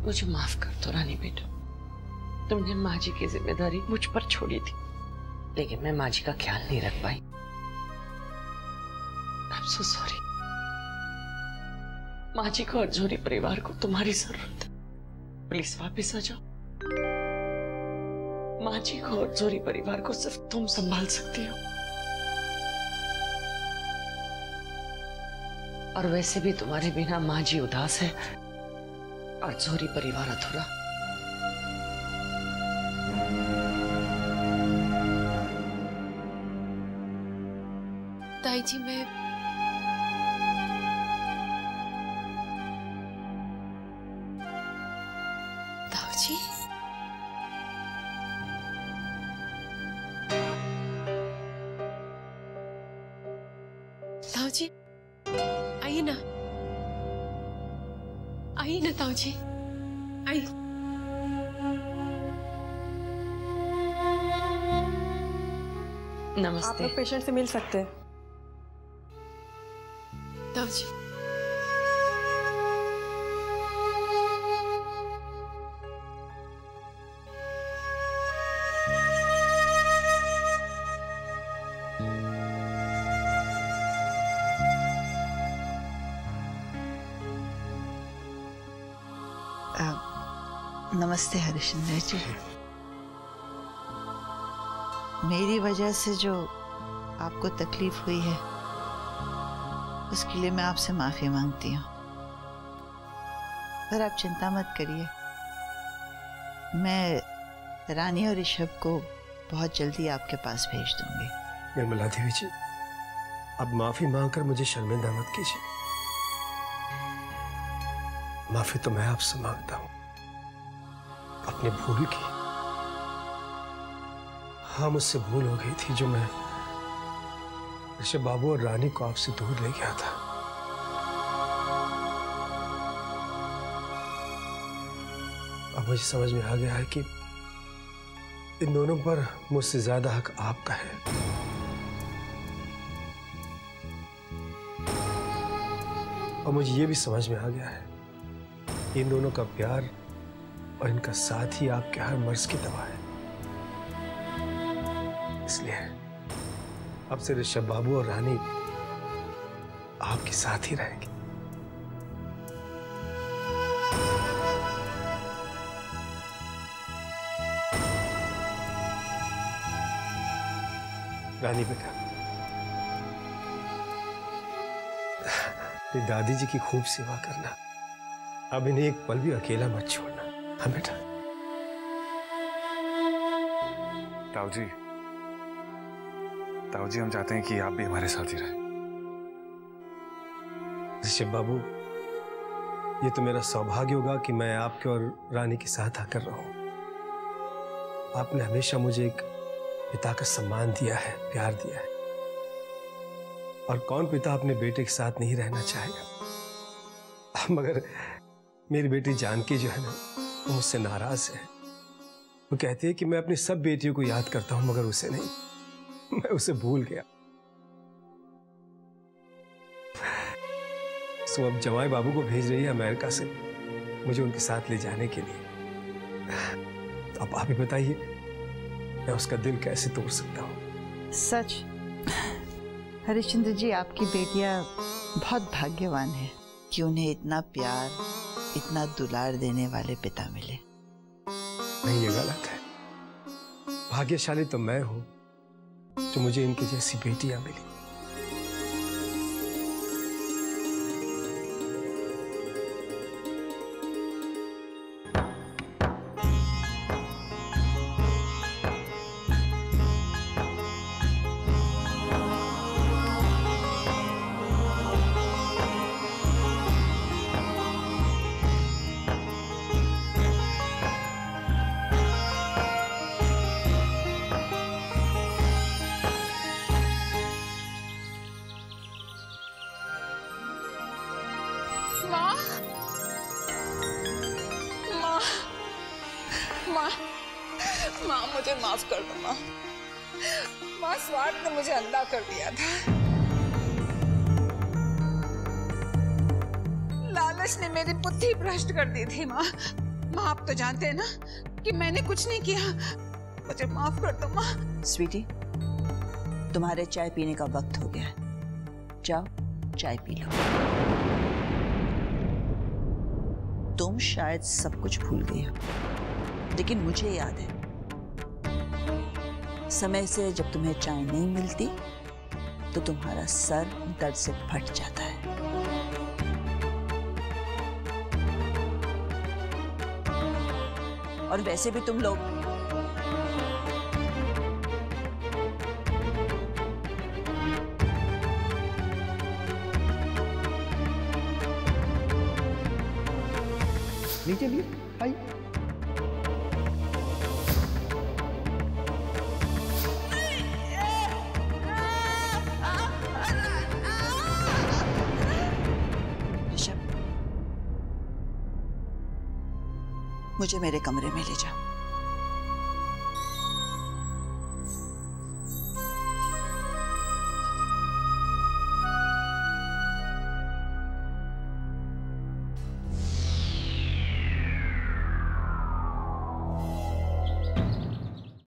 मुझे माफ कर दो रानी बेटा, तुमने माँ जी की जिम्मेदारी मुझ पर छोड़ी थी, लेकिन मैं माँ जी का ख्याल नहीं रख पाई। I'm so sorry। माँ जी को और जोरी परिवार को तुम्हारी जरूरत है, प्लीज वापस आ जाओ। माँ जी को और जोरी परिवार को सिर्फ तुम संभाल सकती हो, और वैसे भी तुम्हारे बिना माँ जी उदास है और जोरी परिवार अधूरा। ताई जी, मैं ताऊ जी, ताऊ जी आइए ना, आइए ना ताऊ जी, आइए। नमस्ते। आप लोग पेशेंट से मिल सकते हैं। ताऊ जी, नमस्ते हरिश्चंद्र जी। मेरी वजह से जो आपको तकलीफ हुई है उसके लिए मैं आपसे माफी मांगती हूँ, पर आप चिंता मत करिए, मैं रानी और ऋषभ को बहुत जल्दी आपके पास भेज दूंगी। निर्मला देवी जी, अब माफी मांगकर मुझे शर्मिंदा मत कीजिए। माफी तो मैं आपसे मांगता हूं अपनी भूल की। हाँ, मुझसे भूल हो गई थी जो मैं ऋषभ बाबू और रानी को आपसे दूर ले गया था। अब मुझे समझ में आ गया है कि इन दोनों पर मुझसे ज्यादा हक आपका है। और मुझे ये भी समझ में आ गया है कि इन दोनों का प्यार और इनका साथ ही आपके हर मर्ज की दवा है। इसलिए अब से ऋषभ बाबू और रानी आपके साथ ही रहेंगे। रानी बेटा, अपनी दादी जी की खूब सेवा करना, अब इन्हें एक पल भी अकेला मत छोड़ना। हाँ बेटा। ताऊ जी, हम चाहते हैं कि आप भी हमारे साथ ही रहें। ऋषभ बाबू, ये तो मेरा सौभाग्य होगा कि मैं आपके और रानी के साथ आकर रहूं। आपने हमेशा मुझे एक पिता का सम्मान दिया है, प्यार दिया है, और कौन पिता अपने बेटे के साथ नहीं रहना चाहेगा। मगर मेरी बेटी जानकी जो है ना, वो मुझसे नाराज है। वो कहती है कि मैं अपनी सब बेटियों को याद करता हूं मगर उसे नहीं, मैं उसे भूल गया। सो अब जमाई बाबू को भेज रही है अमेरिका से मुझे उनके साथ ले जाने के लिए। अब आप ही बताइए, मैं उसका दिल कैसे तोड़ सकता हूँ। सच हरिश्चंद्र जी, आपकी बेटियां बहुत भाग्यवान है कि उन्हें इतना प्यार, इतना दुलार देने वाले पिता मिले। नहीं, ये गलत है। भाग्यशाली तो मैं हूं जो मुझे इनकी जैसी बेटियां मिली। माँ मुझे माफ कर दो माँ। माँ, स्वार्थ ने मुझे अंधा कर दिया था। लालच ने मेरी बुद्धि भ्रष्ट कर दी थी माँ। माँ आप तो जानते हैं ना कि मैंने कुछ नहीं किया, मुझे माफ कर दो माँ। स्वीटी, तुम्हारे चाय पीने का वक्त हो गया है, जाओ चाय पी लो। तुम शायद सब कुछ भूल गई हो, लेकिन मुझे याद है समय से जब तुम्हें चाय नहीं मिलती तो तुम्हारा सर दर्द से फट जाता है। और वैसे भी तुम लोग नीचे लिए आई। ऋषभ, मुझे मेरे कमरे में ले जाओ।